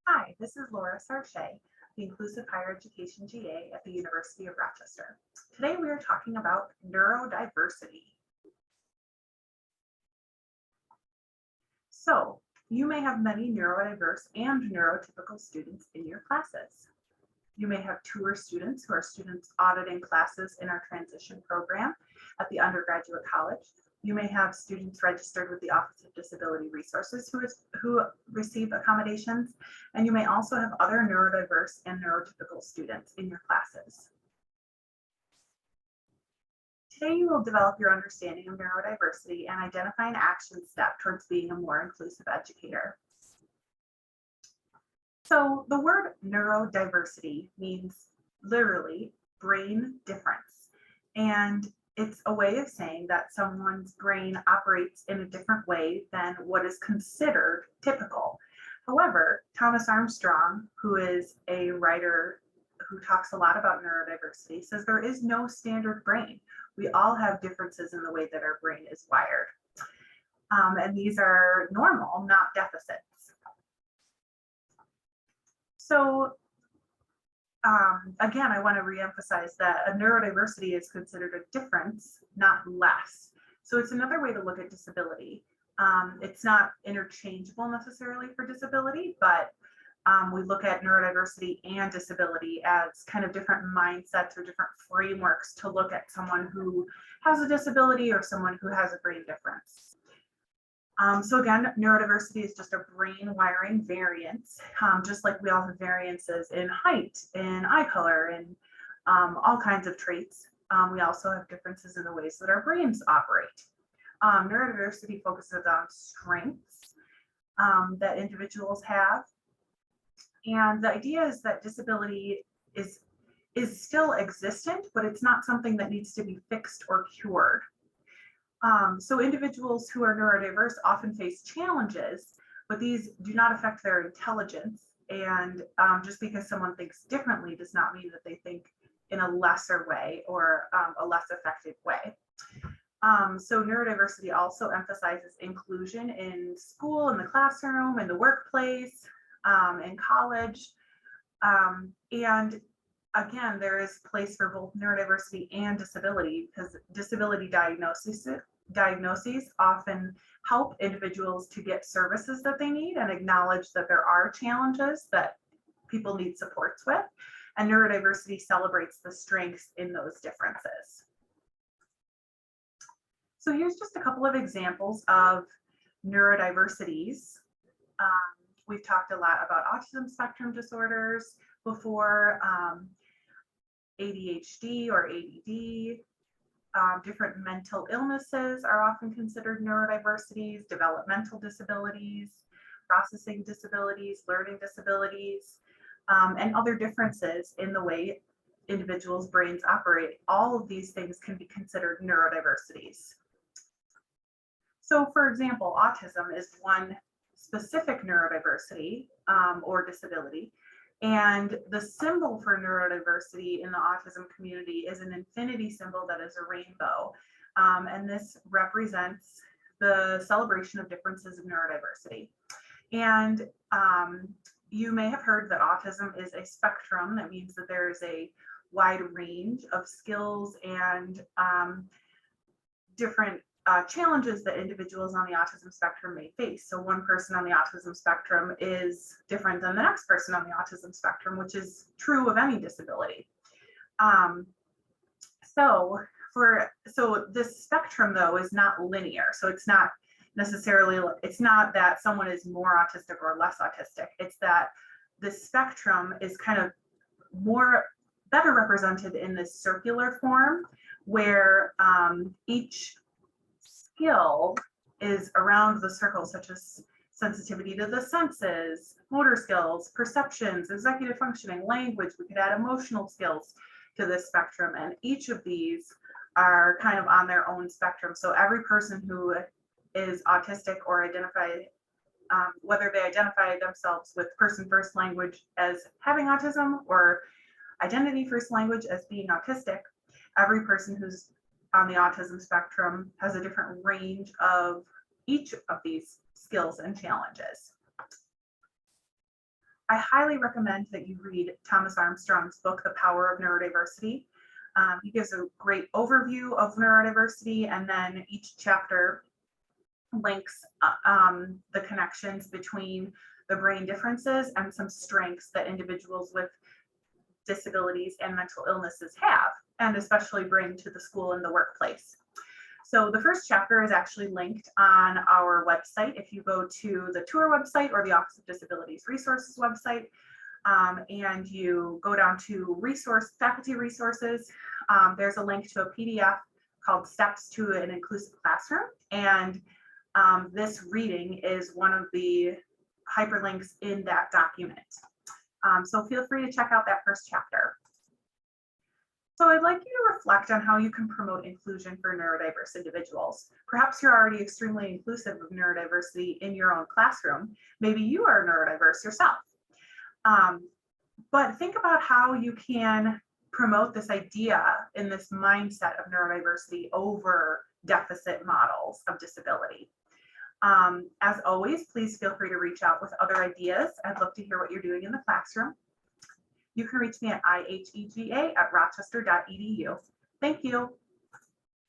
Hi, this is Laura Sarchet, the Inclusive Higher Education GA at the University of Rochester. Today we are talking about neurodiversity. So, you may have many neurodiverse and neurotypical students in your classes. You may have tour students who are students auditing classes in our transition program at the undergraduate college. You may have students registered with the Office of Disability Resources who receive accommodations, and you may also have other neurodiverse and neurotypical students in your classes. Today, you will develop your understanding of neurodiversity and identify an action step towards being a more inclusive educator. So the word neurodiversity means literally brain difference. And it's a way of saying that someone's brain operates in a different way than what is considered typical. However, Thomas Armstrong, who is a writer who talks a lot about neurodiversity, says there is no standard brain. We all have differences in the way that our brain is wired. And these are normal, not deficits. So again, I want to reemphasize that a neurodiversity is considered a difference, not less. So it's another way to look at disability. It's not interchangeable necessarily for disability, but we look at neurodiversity and disability as kind of different mindsets or different frameworks to look at someone who has a disability or someone who has a brain difference. So again, neurodiversity is just a brain wiring variance, just like we all have variances in height, in eye color, and all kinds of traits. We also have differences in the ways that our brains operate. Neurodiversity focuses on strengths that individuals have. And the idea is that disability is still existent, but it's not something that needs to be fixed or cured. So individuals who are neurodiverse often face challenges, but these do not affect their intelligence. And just because someone thinks differently does not mean that they think in a lesser way or a less effective way. So neurodiversity also emphasizes inclusion in school, in the classroom, in the workplace, in college. And again, there is place for both neurodiversity and disability because disability diagnoses often help individuals to get services that they need and acknowledge that there are challenges that people need supports with. And neurodiversity celebrates the strengths in those differences. So here's just a couple of examples of neurodiversities. We've talked a lot about autism spectrum disorders before, ADHD or ADD. Different mental illnesses are often considered neurodiversities, developmental disabilities, processing disabilities, learning disabilities, and other differences in the way individuals' brains operate. All of these things can be considered neurodiversities. So for example, autism is one specific neurodiversity or disability. And the symbol for neurodiversity in the autism community is an infinity symbol that is a rainbow. And this represents the celebration of differences of neurodiversity. And you may have heard that autism is a spectrum. That means that there is a wide range of skills and different challenges that individuals on the autism spectrum may face. So one person on the autism spectrum is different than the next person on the autism spectrum, which is true of any disability. So this spectrum though is not linear. So it's not necessarily, it's not that someone is more autistic or less autistic. It's that the spectrum is kind of better represented in this circular form where each skill is around the circle, such as sensitivity to the senses, motor skills, perceptions, executive functioning, language. We could add emotional skills to this spectrum, and each of these are kind of on their own spectrum. So every person who is autistic or identified, whether they identify themselves with person first language as having autism or identity first language as being autistic, every person who's on the autism spectrum has a different range of each of these skills and challenges. I highly recommend that you read Thomas Armstrong's book, The Power of Neurodiversity. He gives a great overview of neurodiversity, and then each chapter links the connections between the brain differences and some strengths that individuals with disabilities and mental illnesses have, and especially bring to the school and the workplace. So the first chapter is actually linked on our website. If you go to the tour website or the Office of Disabilities Resources website, and you go down to faculty resources, there's a link to a PDF called Steps to an Inclusive Classroom. And this reading is one of the hyperlinks in that document. So feel free to check out that first chapter. So I'd like you to reflect on how you can promote inclusion for neurodiverse individuals. Perhaps you're already extremely inclusive of neurodiversity in your own classroom. Maybe you are neurodiverse yourself. But think about how you can promote this idea in this mindset of neurodiversity over deficit models of disability. As always, please feel free to reach out with other ideas. I'd love to hear what you're doing in the classroom. You can reach me at ihega@rochester.edu. Thank you.